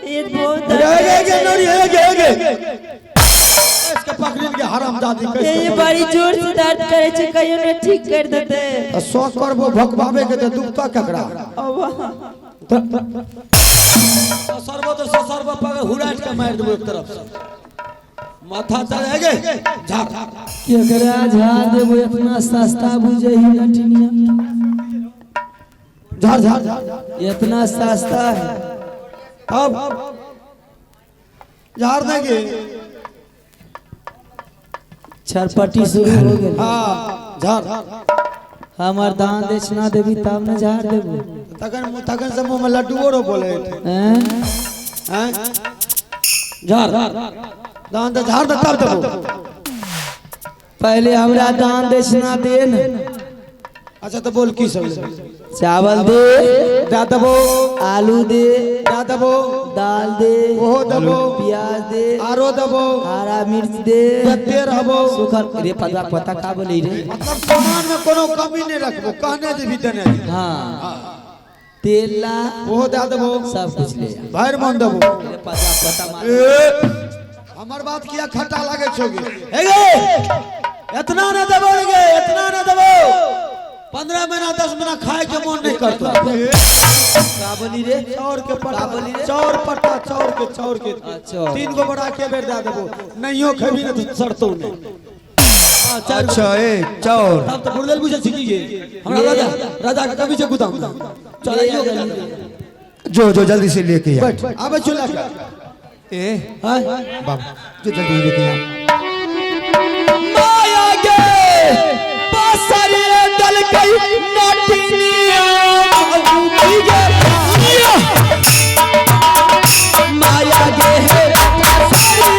ये बहुत ये बड़ी जोर से दर्द करे छे, कहियो ने ठीक कर देते। सौ करबो भकभावे के ते दुखता ककरा सरबो तो सरबो पग हुराट के मार देबो एक तरफ से माथा चढ़ेगे झाड़ केकरा झाड़ देबो, इतना सस्ता बुझे ही लठनिया, झाड़ झाड़ इतना सस्ता है। अब झाड़ देंगे, छरपट्टी शुरू हो गई। हाँ झाड़ हमार दान दक्षिणा देवी तब न झाड़ देबो। तगन तगन से मुंह में लड्डू रो बोले हैं हैं झाड़ दान दे झाड़ तब देबो। पहले हमरा दान दक्षिणा दे न। अच्छा तो बोल की सब चावल दे, दा देबो, आलू दे, दा देबो, दाल दे, ओहो देबो, प्याज दे, आरो देबो, हरा मिर्च दे, दे रहबो, सुखल रे पता का बोली रे, मतलब सामान में कोनो कमी नहीं रखबो, कहने दे भी देने दे। हां तेल ला ओहो दा देबो, सब कुछ ले भैर मन देबो। रे पता मार हमर बात किया खट्टा लागे छोगे हेगे इतना न देबो गे, इतना न देबो 15 महीना 10 महीना खाए के मन नहीं करता। का बोली रे, चौर के पटा बोली रे, चौर पटा चौर के अच्छा 3 गो बड़ा के बेर दा देबो, नहियो खबी न तो सरतो नहीं। अच्छा ए चौर तब तो बुरदल बुझे छिकी गे हमरा राजा राजा के कभी से गुदाम चलाइयो जो जल्दी से लेके आ, बैठ आबे चला का ए हां बाबू जो जल्दी लेके आ। माया गे पासरे दल गई नटनिया घूमी गे माया गे पासरे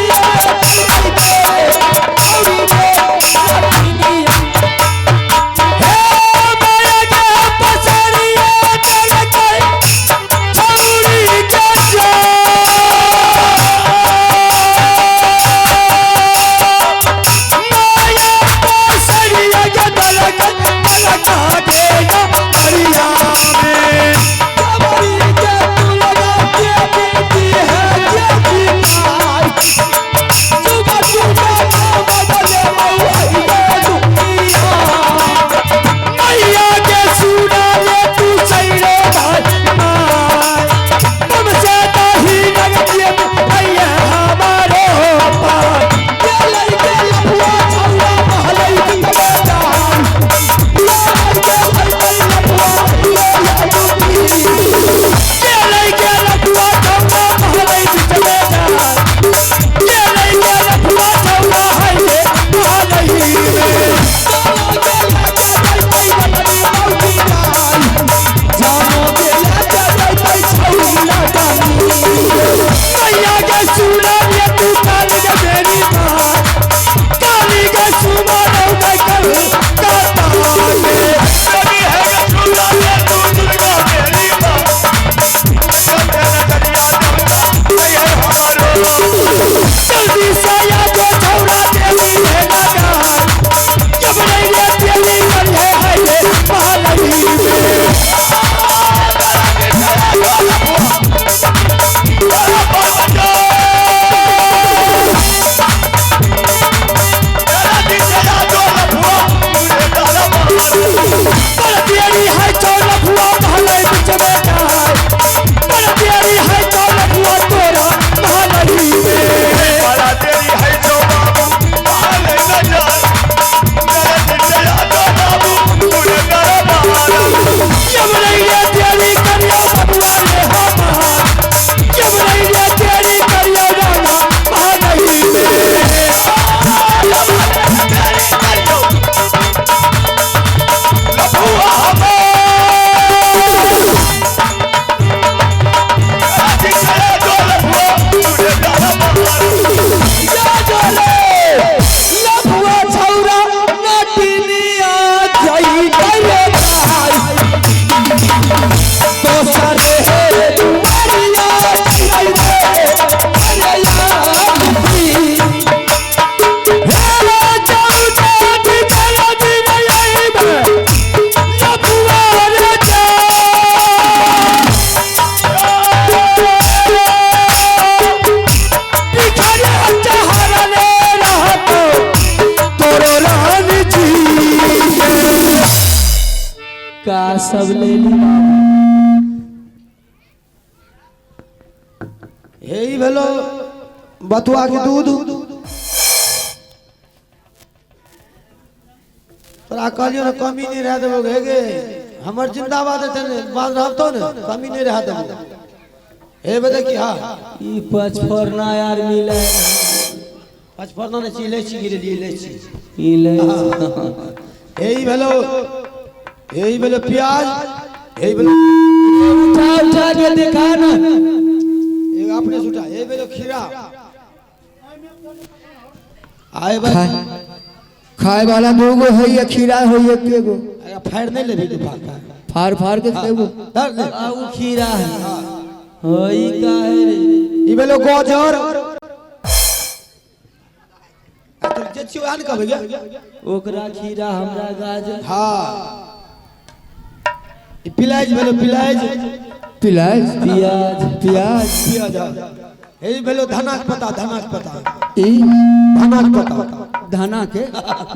का सब ले ली यही भेलो बथुआ के दूध तोरा कहलियो ना कमी नहीं रह देबो गे हमर जिंदाबाद है बात रहतो ना कमी नहीं रह देबो हे बता कि हां ई पचफोरना यार मिले पचफोरना ने चिले छी गिरे लिए छी ई ले यही भेलो प्याज यही भेलो उठा उठा के दिखा ना एक अपने सुटा यही भेलो खीरा आए भाई खाए वाला दूगो है या खीरा है या केगो फाड़ नहीं लेबी दुकान फाड़ फाड़ के देबो धर ले आ उ खीरा है होई का है रे ई भेलो गाजर तो जे छी आन कहबे गे ओकरा खीरा हमरा गाजर हां ई पिलाज भेलो पिलाज पिलाज प्याज प्याज पियाज यही भेलो धनाक पता ई धनाक पता धना के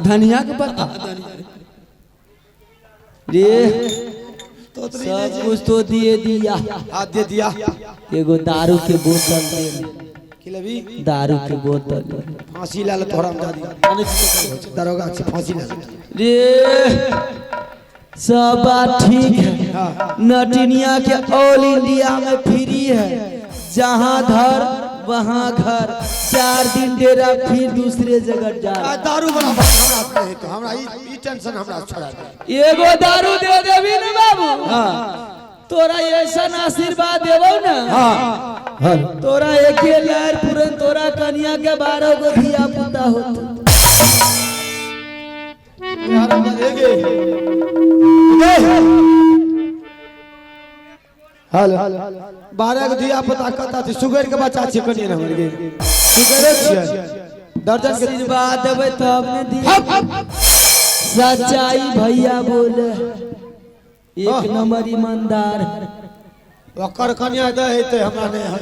धनिया के पत्ता रे तो सब कुछ तो दिए दिया हाथ दे दिया एगो दारू के बोतल दे कि लेबी दारू के बोतल फांसी ला ले तोरा में दादी दरोगा से फांसी ला रे सब बात ठीक है नटिनिया के ऑल इंडिया में फ्री है जहाँ धर वहाँ घर 4 दिन डेरा फिर दूसरे जगह जा दारू वाला बात हमरा नहीं तो हमरा ई टेंशन हमरा छोड़ा दे एगो दारू दे देबी ना बाबू तोरा ऐसा आशीर्वाद देबो ना हां तोरा एके लहर पूरन तोरा कन्या के 12 गो धिया पुता होत यार हम देगे हेलो 12 के धिया पुता कता थी सुगर के बच्चा छी कनिए ना हमर गे सुगर छियै दर्जन के आशीर्वाद देबै तब ने दी सच्चाई भैया बोले एक नंबर ईमानदार ओकर कन्या दे हेते हमरा नहीं है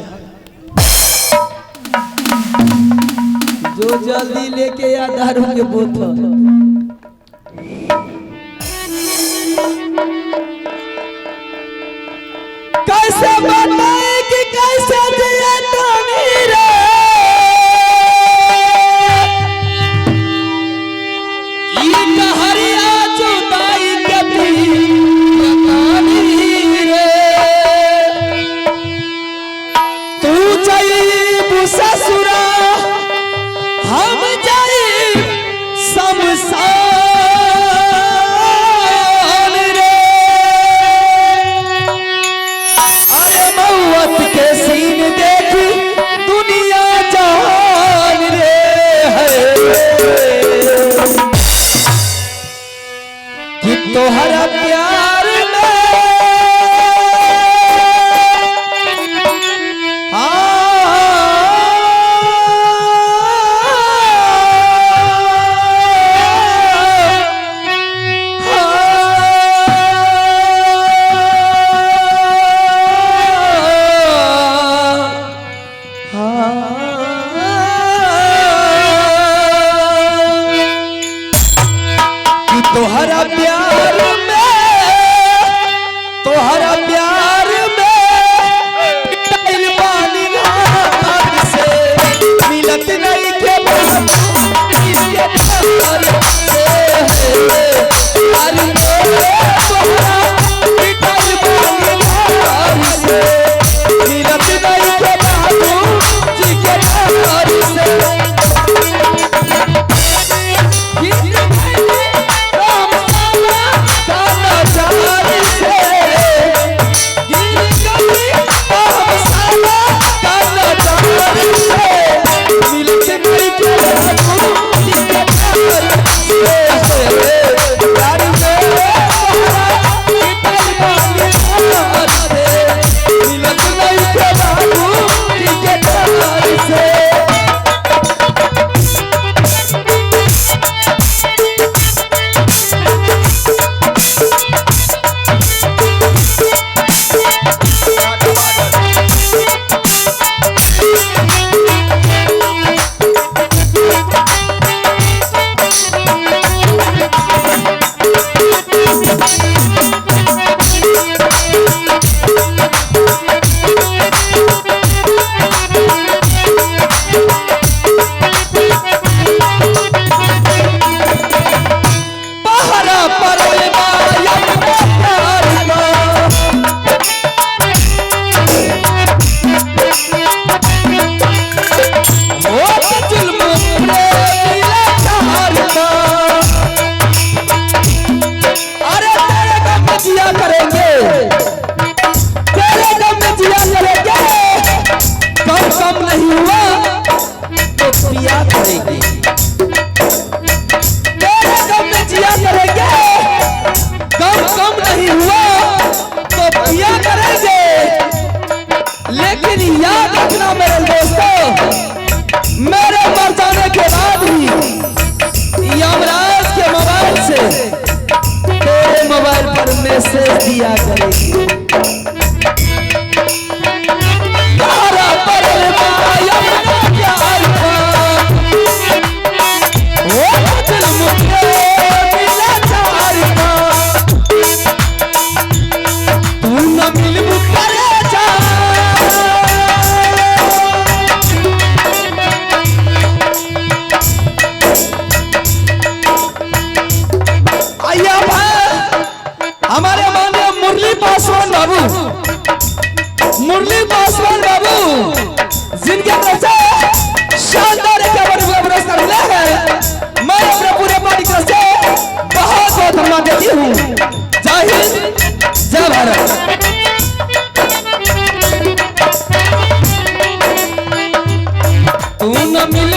जो जल्दी लेके आ दारू के बोतल कैसे बताए कि कैसे दिया तानी रे ई कहरिया जुदाई के तानी रे तू जाई ससुरा हम जाई शमशान रे अरे मौत के सीन देखी दुनिया जान रे कि तोहरा प्यार में तोहरा प्यार में दिल पानी रात से मिलत नहीं के बाद इसके प्यार से अरे तोहरा दिल पानी रात से मिलत नहीं के बाद इसके प्यार से जिया करेंगे, तेरे गम में जिया करेंगे। गम कम नहीं हुआ तो पिया करेंगे। लेकिन याद रखना मेरे दोस्तों, मेरे मर जाने के बाद भी यमराज के मोबाइल से तेरे मोबाइल पर मैसेज दिया करेंगे। हमारे माननीय मुरली पासवान बाबू जिनके तरफ से शानदार पुरस्कार मिला है, मैं अपने पूरे पार्टी तरफ से बहुत बहुत धन्यवाद देती हूँ। जय हिंद, जय भारत। तू न मिल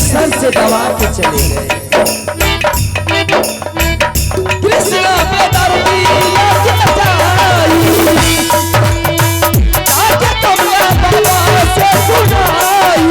सर से दबा के चले गए। कृष्णा कमला बाबा से सुनाई,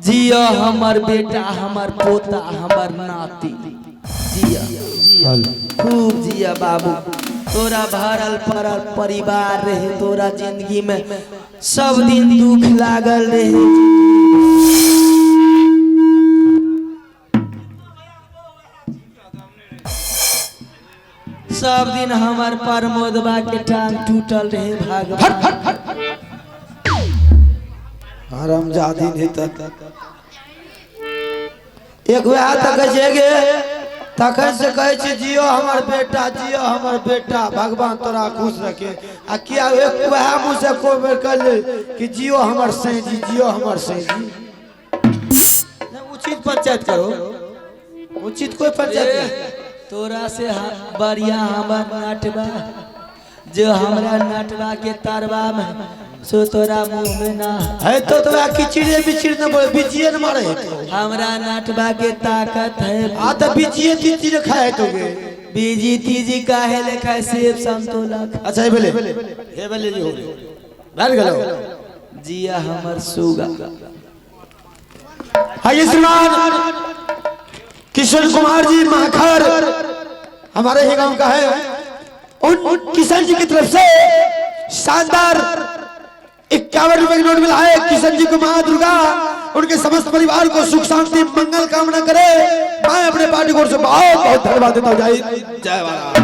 जिया हमार बेटा, हमार पोता, हमार नाती, जिया जिया खूब जिया बाबू। तोरा भरल पड़ल परिवार रहे, तोरा जिंदगी में सब दिन दुख लागल रहे। सब दिन हमार प्रमोदबा के टांग टूटल रहे। भाग हरामजादी नहीं एक वे हाथ तखन से कहे छी जियो हमर बेटा, जियो हमर बेटा, भगवान तोरा खुश रखे। आ किया एक वह मुँह से को बेर कर कि जियो हमर सही जी, जियो हमर सही जी। उचित पंचायत करो, उचित कोई पंचायत नहीं। तोरा से बढ़िया हमर नाटबा जो हमरा नटवा के तरवा में सो तोरा मुंह में ना है तो तोरा किचिड़े बिचिड़ न बोले बिचिए न मारे हमरा नटवा के ताकत है आ तो बिचिए तीची खाए तोगे बीजी तीजी काहे लेखा सेब संतोला अच्छा ये बोले जी हो बैठ गलो जिया हमर सुगा आइए श्रीमान किशन कुमार जी माखर हमारे ही गांव का है उन किशन जी की तरफ से शानदार 51 रुपए की नोट मिला है। किशन जी को मां दुर्गा उनके समस्त परिवार को सुख शांति मंगल कामना करे। मैं अपने पार्टी को से बहुत बहुत धन्यवाद देता हूँ। जय महाराज।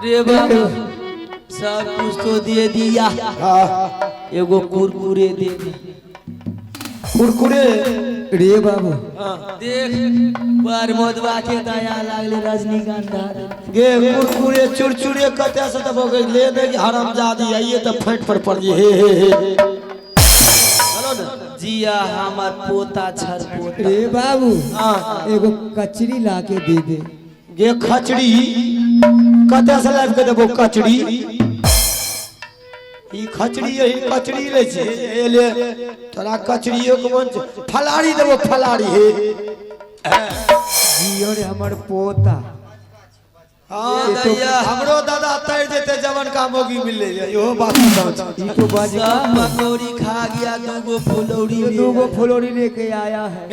रे बाबू सब कुछ तो दे दिया एगो कुरकुरे दे दी कुरकुरे रे बाबू देख पर मोदवा के दया लागले रजनीगंधा गे कुरकुरे चुरचुरे कते से तब ले दे कि हरामजादी आइए तो फट पर पड़ जी हे हेलो ना जिया हमर पोता छर पोता रे बाबू हां एगो कचरी ला के दे दे गे खचड़ी कते से लाइव के देबो कचड़ी ई खचड़ी यही कचड़ी ले छे ए ले तोरा कचड़ियो के मन फलाड़ी देबो फलाड़ी हे जियो रे हमर पोता हां दैया हमरो दादा तैर देते जवन का मोगी मिले यो बात बताओ ई तो बाजी सब मकोड़ी खा गया दूगो फुलौरी लेके आया है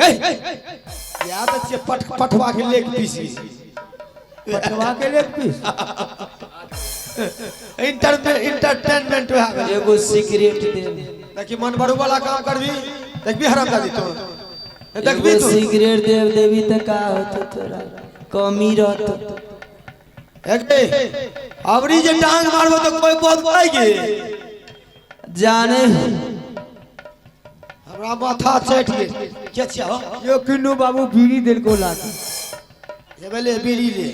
याद अच्छे पटवा के लेग पीसी पटवा के लेग पीस इंटरटेनमेंट में आ गया एगो सिगरेट दे देखी मन भरू वाला काम करबी देखबी हरामजादी तो देखबी एगो तू सिगरेट दे देवी त का होत तोरा कमी रहत एकटे अबरी जे टांग मारबो तो कोई बहुत पाएगी जाने हमरा माथा चट गए के छिया हो यो किन्नू बाबू बीड़ी दिल को लाती ये बेले बीड़ी ले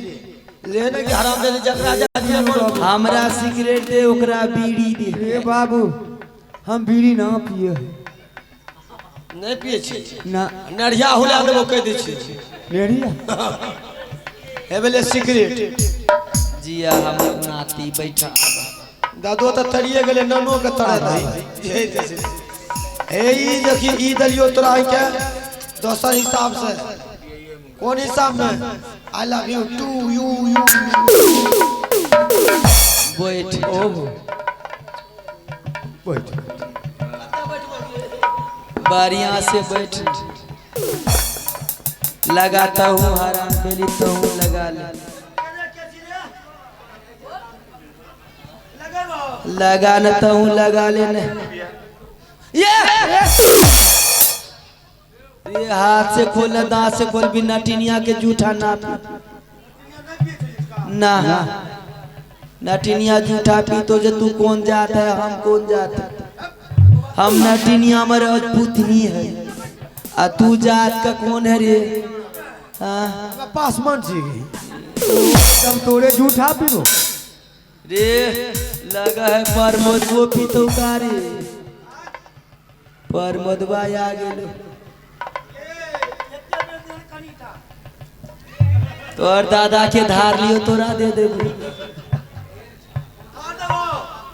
लेने के हरामजादी जकरा जा हमरा सिगरेट दे ओकरा बीड़ी दे रे बाबू हम बीड़ी ना पिए नहीं पिए छी ना नढ़िया हुला देबो कह दै छी लेड़िया हे बेले सिगरेट जिया हमर नाती बैठा दादो तो तरिए गेले ननो के तरह दई हे ई देखी ई दलियो तोरा के दोसर हिसाब से कौन हिसाब में I love you to you बैठ ओहो बैठ बढ़िया से बैठ लगाता हूँ हराम बेली तो हूँ लगा ले लगाता हूँ लगा लेने ये हाथ से खोल दांत से खोल बिना टिनिया के जूठा ना पी ना नटिनिया जूठा पी तो जे तू कौन जात है हम कौन जात है हम नटिनिया में राजपूतनी है आ तू जात का कौन है रे हाँ पासमान जी तुम तोरे झूठा पीबो रे लगा है परमोद वो पी तो का रे परमोदवा आ गेलो तोर दादा के धार लियो तोरा दे देबू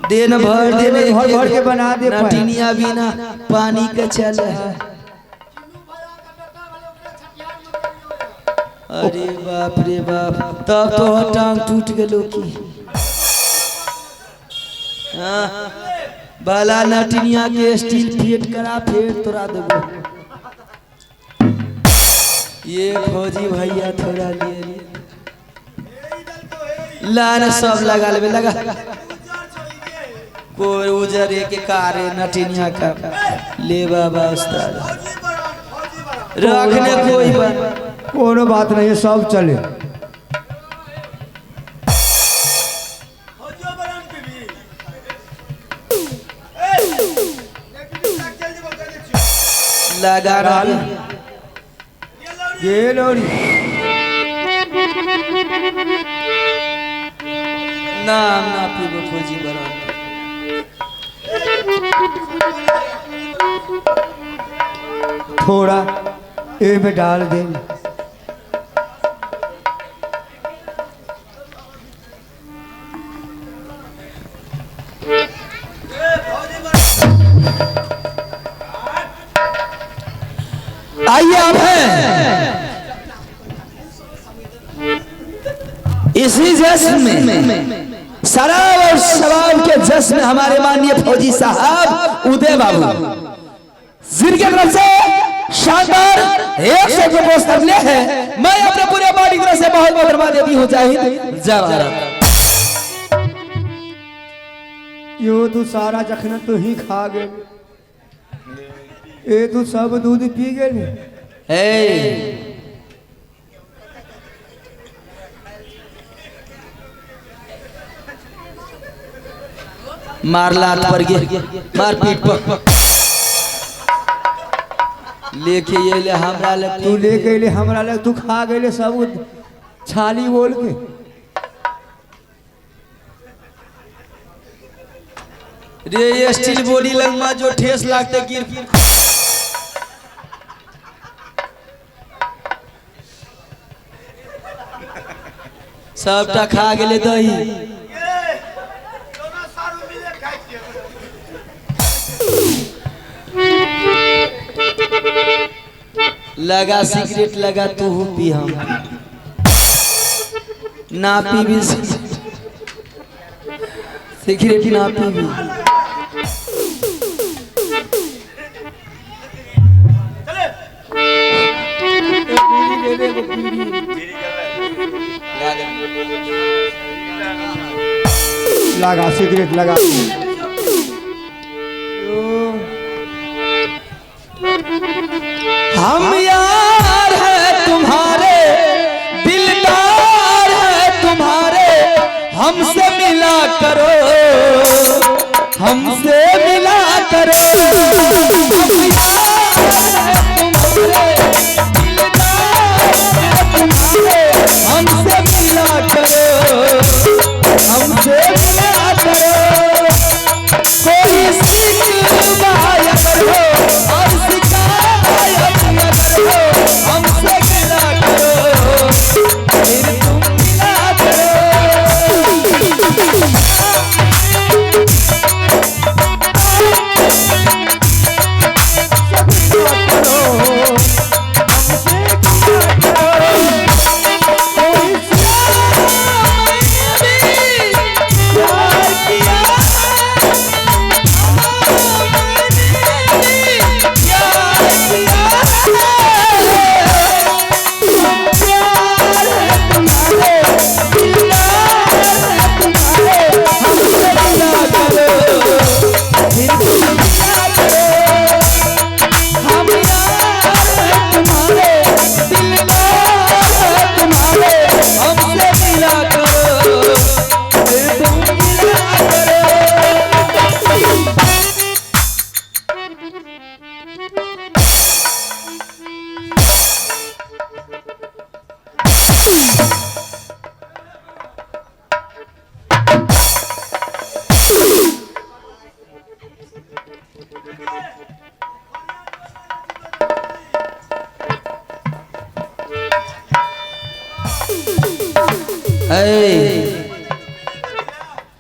दिन भर देने भर भर के बना दे पाए। नटिनिया बिना पानी के चल है अरे बाप रे बाप तब तो टांग टूट गेलो की हाँ भला नटिनिया के स्टील फिट करा फिर तोरा देबो ये फौजी भैया थोड़ा लिए लान सब लगा लेबे लगा कोई उजर के कारे नटिनिया का ले बाबा उस्ताद रखने कोई बन कोनो बात नहीं है सब चले लगा रहा ये लोरी नाम ना पीबो फौजी बना थोड़ा ए में डाल दे आइए अब है इसी जश्न में शराब और शबाब के जश्न में हमारे माननीय फौजी साहब उदय बाबू जिनके तरफ से शानदार 100 प्रपोज कर लिया है। मैं अपने पूरे बॉडी तरफ से बहुत बहुत धन्यवाद देती हूँ। जय भारत। यो तू सारा जखन तू ही खा गए, ए तू सब दूध पी गए। मार लात पर गे, मार पीठ पर लेके ये ले हमरा ले, तू लेके ले हमरा ले, तू खा गए सब छाली बोल के। रे ये स्टील बॉडी लगमा जो ठेस लागते गिर सबटा खा गेले दही। लगा सिगरेट लगा तू पी, हम ना पी भी सिगरेट ना पी भी। लगा सिगरेट लगा। हम यार है तुम्हारे, दिलदार है तुम्हारे, हमसे मिला करो, हमसे मिला करो। हम यार है तुम्हारे, हमसे मिला करो, हमसे मिला करो। कोई शिकायत अगर हो और शिकायत अगर हो, हमसे मिला करो, फिर तुम मिला करो।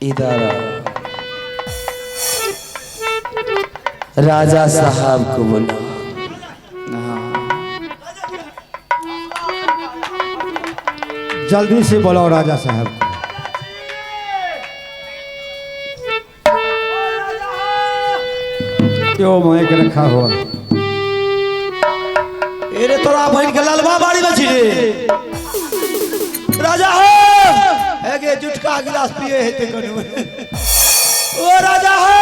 इधर राजा साहब को बोला। जल्दी से बुलाओ राजा साहब। क्यों मोए के रखा हुआ? एरे तोरा बहन के ललवा बाड़ी में छिड़े राजा हो हेगे जुटका गिलास पिए हेते कनु। ओ राजा हो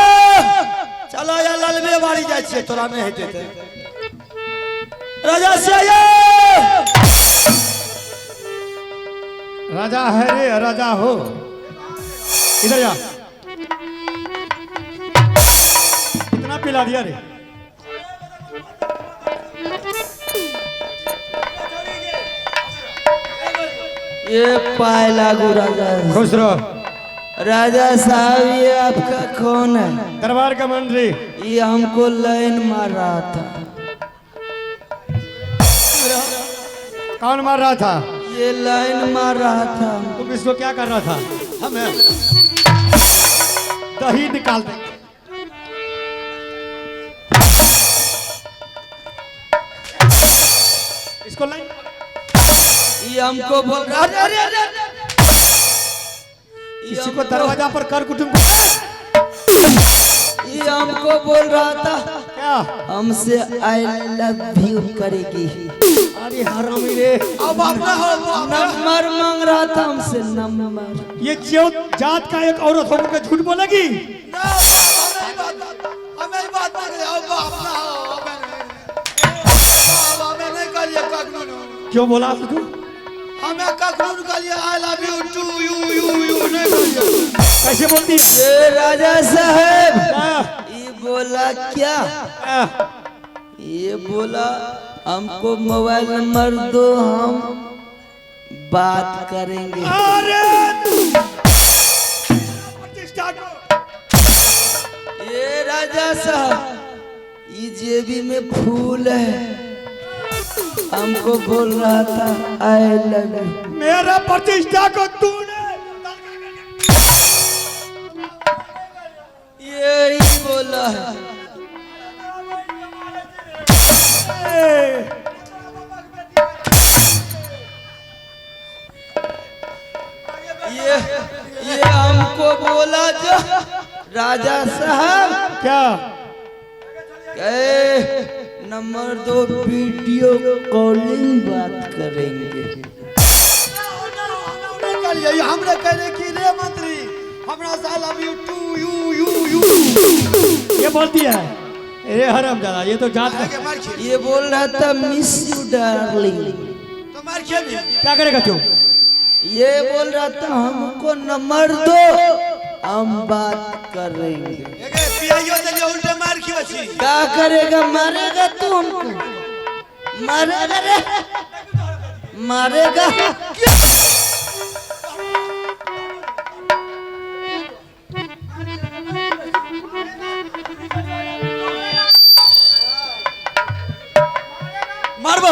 चलो या ललवे बाड़ी जाय छे, तोरा में हेते ते राजा से आयो। राजा है रे, राजा हो, इधर जा। कितना पिला दिया रे? ये पाए लागू राजा। खुश रहो। राजा साहब ये आपका कौन है? दरबार का मंत्री। ये हमको लाइन मार रहा था। कौन मार रहा था? ये लाइन मार रहा था। तुम इसको क्या कर रहा था? हमें दही निकाल दे। इसको लाइन ये हमको बोल रहा अरे अरे अरे किसी को दरवाजा पर कर कुटुम को ये हमको बोल रहा था क्या? हमसे आई लव यू करेगी। अरे हरामी रे, अब अपना हो नंबर मांग रहा था हमसे नंबर। ये जो जात का एक औरत होकर के झूठ बोलेगी? हमें ही बात नहीं करे अब अपना हो हमें नहीं करिए कानून क्यों बोला तू? हमें कानून करिए I love you to you नहीं करिए। कैसे बोलती है? ये राजा साहब क्या? ये बोला क्या? ये बोला हमको मोबाइल नंबर दो हम बात करेंगे। अरे ये राजा साहब ये जेबी में फूल है हमको बोल रहा था आई लव यू। मेरा प्रतिष्ठा को तूने यही बोला है। ये हमको बोला जो राजा साहब क्या? नंबर दो वीडियो कॉलिंग बात करेंगे। करिए हमरे कहने की रे मंत्री हमरा से I love you to you ये बोलती है? अरे हराम दादा, ये तो जात का। मार खेल ये बोल रहा था मिस यू डार्लिंग। तो मार खेल क्या करेगा क्यों? ये बोल रहा था हमको नंबर दो हम बात करेंगे। एके पियाइयो दे उल्टे मार खेल क्या करेगा? मारेगा तू हमको? मारेगा रे मारेगा। मारबो